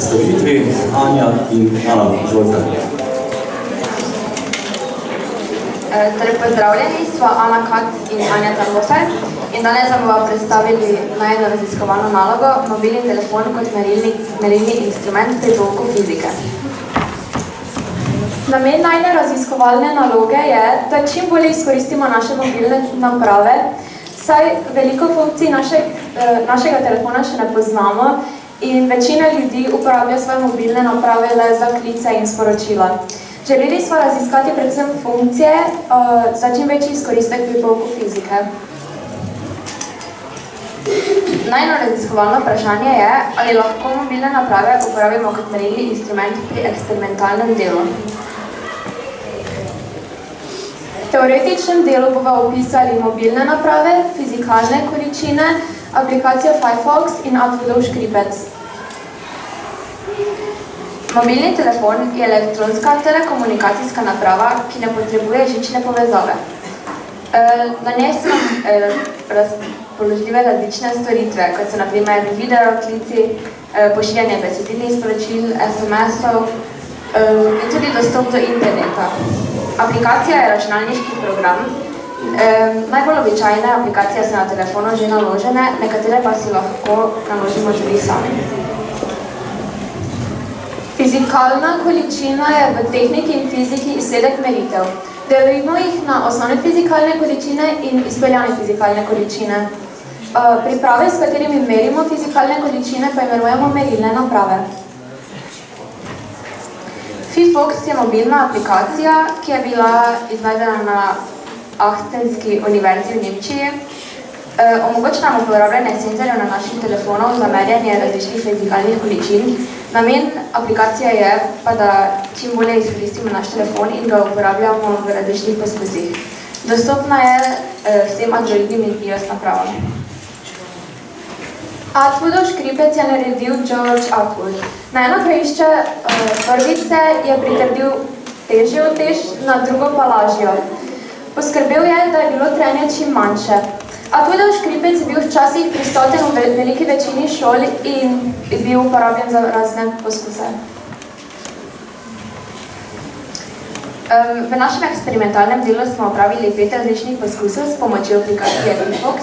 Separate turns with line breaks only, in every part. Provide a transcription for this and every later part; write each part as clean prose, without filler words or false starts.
predstavitvi. Anja in Ana, izvolite.
Torej, pozdravljeni, sva Ana Kac in Anja Zambofer in danes vam bova predstavili najno raziskovalno nalogo mobilni telefon kot merilni instrument pri pouku fizike.
Namen najne raziskovalne naloge je, da čim bolje izkoristimo naše mobilne naprave, saj veliko funkcij našega telefona še ne poznamo in večina ljudi uporablja svoje mobilne naprave le za klice in sporočila. Želeli smo raziskati predvsem funkcije za čim večji izkoristek pri pouku fizike.
Najno raziskovalno vprašanje je, ali lahko mobilne naprave uporabimo kot merilni instrument pri eksperimentalnem delu.
V teoretičnem delu bova opisali mobilne naprave, fizikalne količine, aplikacijo Firefox in Atwoodov škripec.
Mobilni telefon je elektronska telekomunikacijska naprava, ki ne potrebuje žične povezave. Na njej so razpoložljive različne storitve, kot so na primer video, klici, pošiljanje besedilnih sporočil, SMS-ov in tudi dostop do interneta. Aplikacija je računalniški program. Najbolj običajne aplikacije so na telefonu že naložene, nekatere pa si lahko naložimo tudi sami.
Fizikalna količina je v tehniki in fiziki izsledek meritev. Delimo jih na osnovne fizikalne količine in izpeljane fizikalne količine. Priprave, s katerimi merimo fizikalne količine, pa imenujemo merilne naprave.
Firefox je mobilna aplikacija, ki je bila izvedena na Achtenski univerzi v Nemčiji. Omogoča nam uporabljanje senzorjev na naših telefonov za merjanje različnih fizikalnih količin. Namen aplikacije je pa, da čim bolje izkoristimo naš telefon in ga uporabljamo v različnih poskusih. Dostopna je vsem Androidnim in iOS napravam.
Atwoodov škripec je naredil George Atwood. Na eno krajišče prvice je pritrdil težjo utež, na drugo pa lažjo. Poskrbel je, da je bilo trenje čim manjše. Atwoodov škripec je bil včasih prisoten v veliki večini šol in je bil uporabljen za razne poskuse.
V našem eksperimentalnem delu smo opravili 5 različnih poskusov s pomočjo aplikacije Firefox.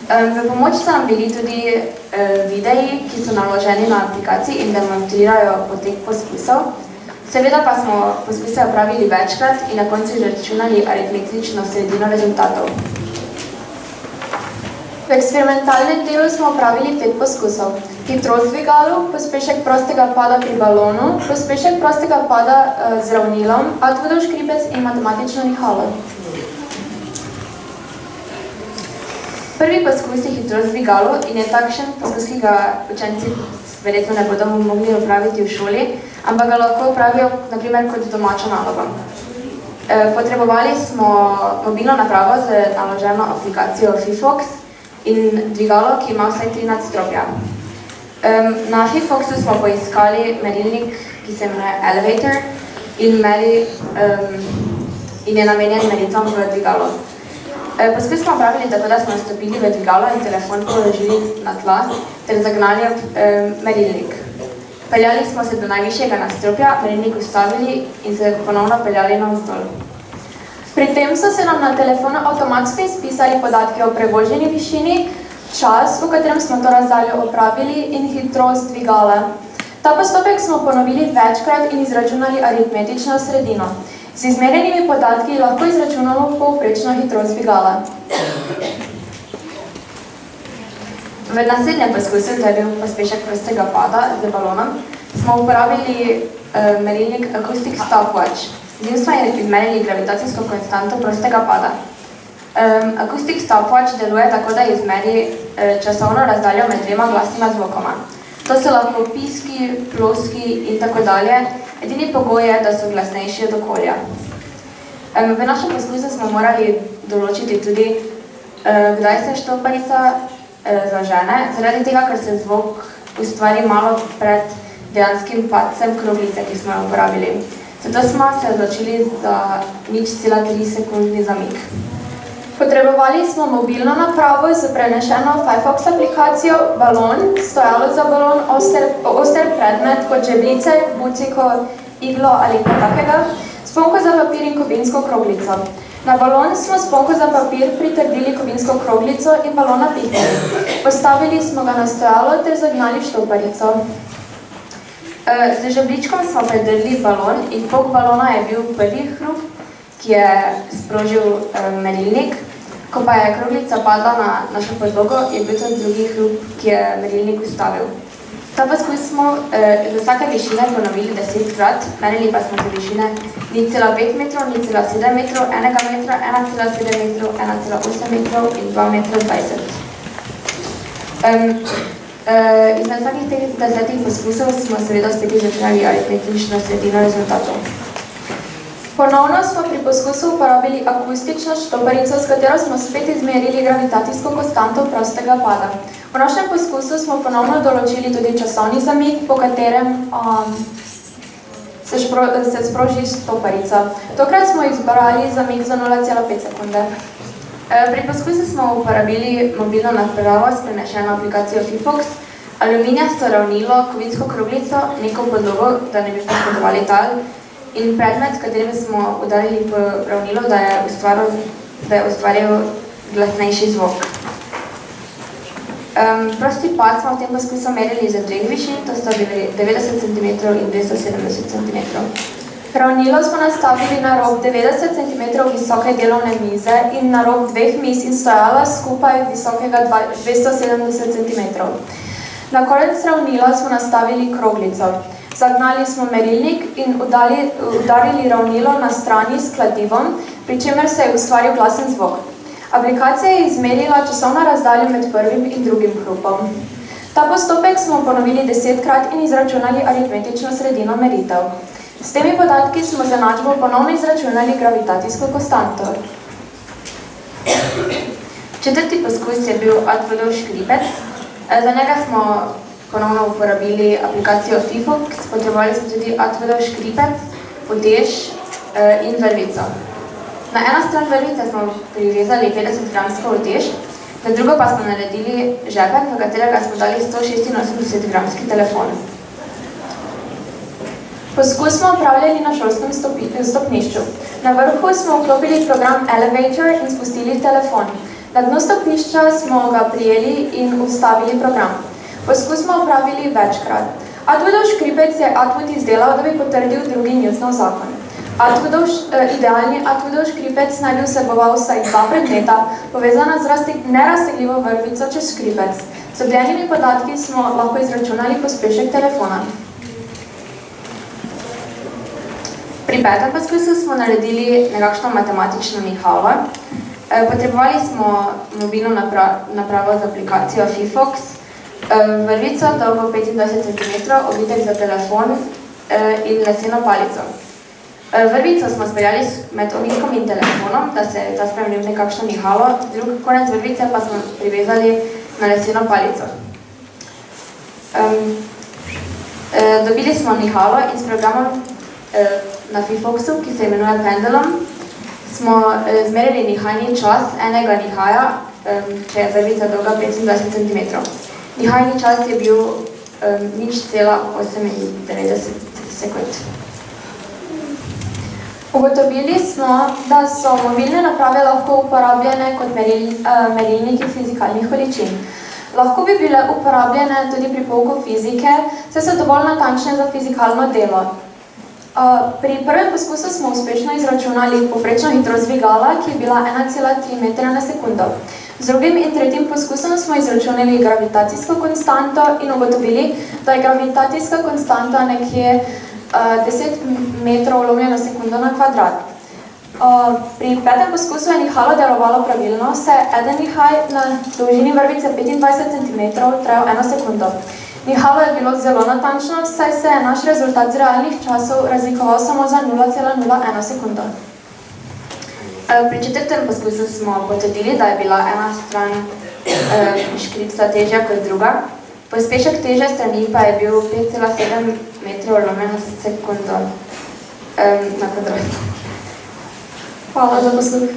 V pomoč so nam bili tudi videi, ki so naloženi na aplikaciji in demonstrirajo potek poskusov. Seveda pa smo poskuse opravili večkrat in na koncu izračunali aritmetično sredino rezultatov.
V eksperimentalnem delu smo opravili 5 poskusov. Hitrost dvigalu, pospešek prostega pada pri balonu, pospešek prostega pada z ravnilom, Atwoodov škripec in matematično nihalo.
Prvi poskus je hitrost dvigalu in je takšen poskus, ki ga učenci verjetno ne bodo mogli opraviti v šoli, ampak ga lahko opravijo naprimer kot domačo nalogo. Potrebovali smo mobilno napravo z naloženo aplikacijo Firefox in dvigalo, ki ima vsaj 3 nadstropja. Na Firefoxu smo poiskali merilnik, ki se imenuje Elevator in je namenjen meritvam v dvigalo. Poskus smo opravili tako, da smo vstopili v dvigalo in telefon položili na tla ter zagnali merilnik. Peljali smo se do najvišjega nadstropja, merilnik ustavili in se ponovno peljali navzdol.
Pri tem so se nam na telefonu avtomatsko izpisali podatki o prevoženi višini, čas, v katerem smo to razdaljo opravili in hitrost dvigala. Ta postopek smo ponovili večkrat in izračunali aritmetično sredino. Z izmerjenimi podatki lahko izračunamo povprečno hitrost dvigala.
V naslednjem poskusu, to je bil pospešek prostega pada z balonom, smo uporabili merilnik Acoustic Stopwatch. Z njim smo izmerili gravitacijsko konstanto prostega pada. Acoustic Stopwatch deluje tako, da izmeri časovno razdaljo med 2 glasnima zvokoma. To so lahko piski, ploski in tako dalje. Edini pogoj je, da so glasnejši od okolja. V našem poskusu smo morali določiti tudi, kdaj se štoparica zažene, zaradi tega, ker se zvok ustvari malo pred dejanskim padcem kroglice, ki smo jo uporabili. Zato smo se odločili za 0,3 sekundni zamik.
Potrebovali smo mobilno napravo z prenešeno Firefox aplikacijo, balon, stojalo za balon, oster predmet kot žebljice, buciko, iglo ali kaj takega, sponko za papir in kovinsko kroglico. Na balon smo sponko za papir pritrdili kovinsko kroglico in balon napihnili. Postavili smo ga na stojalo ter zagnali štoparico. Z žebljičkom smo predrli balon in pok balona je bil prvi hrup, ki je sprožil merilnik. Ko pa je kroglica padla na našo podlogo, je bil to drugi hrup, ki je merilnik ustavil. Ta poskus smo za vsake višine ponovili 10-krat, merili pa smo za višine 0,5 metrov, 0,7 metrov, 1 metra, 1,7 metrov, 1,8 metrov in 2 metra 20. Izmed vsakih teh 10 poskusov smo seveda spet izračunali aritmetično sredino rezultatov. Ponovno smo pri poskusu uporabili akustično štoparico, s katero smo spet izmerili gravitacijsko konstanto prostega pada. V našem poskusu smo ponovno določili tudi časovni zamik, po katerem se sproži štoparica. Tokrat smo izbrali zamik za 0,5 sekunde. Pri poskusu smo uporabili mobilno napravo s prenešeno aplikacijo Fifox, aluminijasto ravnilo, kovinsko kroglico, neko podlogo, da ne bi poškodovali tal, in predmet, s katerim smo udarili po ravnilo, da je ustvaril glasnejši zvok. Prosti pad smo v tem poskusu merili za dveh višin, to sta 90 cm in 270 cm. Ravnilo smo nastavili na rob 90 cm visoke delovne mize in na rob dveh miz in stojala skupaj visokega 270 cm. Na konec ravnila smo nastavili kroglico. Zagnali smo merilnik in udarili ravnilo na strani s kladivom, pri čemer se je ustvaril glasen zvok. Aplikacija je izmerila časovno razdaljo med prvim in drugim hrupom. Ta postopek smo ponovili 10-krat in izračunali aritmetično sredino meritev. S temi podatki smo z enačbo ponovno izračunali gravitacijsko konstanto. Četrti poskus je bil Atwoodov škripec. Za njega smo ponovno uporabili aplikacijo Fifox, potrebovali smo tudi Atwoodov škripec, utež in vrvico. Na eno stran vrvice smo privezali 50-gramsko utež, na drugo pa smo naredili žepek, v katerega smo dali 186-gramski telefon. Poskus smo upravljali na šolskem stopnišču. Na vrhu smo vklopili program Elevator in spustili telefon. Na dnu stopnišča smo ga prijeli in ustavili program. Poskus smo upravili večkrat. Atwoodov škripec je Atwood izdelal, da bi potrdil drugi Newtonov zakon. Idealni Atwoodov škripec naj bi vseboval vsaj dva predmeta, povezana z neraztegljivo vrvico čez škripec. Z dobljenimi podatki smo lahko izračunali pospešek telefona. Pri petem poskusu smo naredili nekakšno matematično nihalo. Potrebovali smo mobilno napravo z aplikacijo Fifox, vrvico dolgo 25 cm, ovitek za telefon in leseno palico. Vrvico smo speljali med ovitkom in telefonom, da se ta spremenil v nekakšno nihalo, drug konec vrvice pa smo privezali na leseno palico. Dobili smo nihalo in s programom na Fifoxu, ki se imenuje Pendulum, smo zmerili nihajni čas enega nihaja, če je vrvica dolga 25 cm. Nihajni čas je bil 0,98 sekund. Ugotovili smo, da so mobilne naprave lahko uporabljene kot merilniki fizikalnih količin. Lahko bi bile uporabljene tudi pri pouku fizike, saj so dovolj natančne za fizikalno delo. Pri prvem poskusu smo uspešno izračunali povprečno hitrost dvigala, ki je bila 1,3 metra na sekundo. Z drugim in tretjim poskusom smo izračunali gravitacijsko konstanto in ugotovili, da je gravitacijska konstanta nekje 10 metrov lomljeno sekundo na kvadrat. Pri petem poskusu je nihalo delovalo pravilno, se eden nihaj na dolžini vrvice 25 cm trajal 1 sekundo. Nihalo je bilo zelo natančno, saj se je naš rezultat z realnih časov razlikoval samo za 0,01 sekundo. Pri četrtem poskusu smo potrdili, da je bila ena stran škripca težja kot druga. Pospešek teže strani pa je bil 5,7 metrov lomljeno sekundo na kvadrat. Hvala za posluh.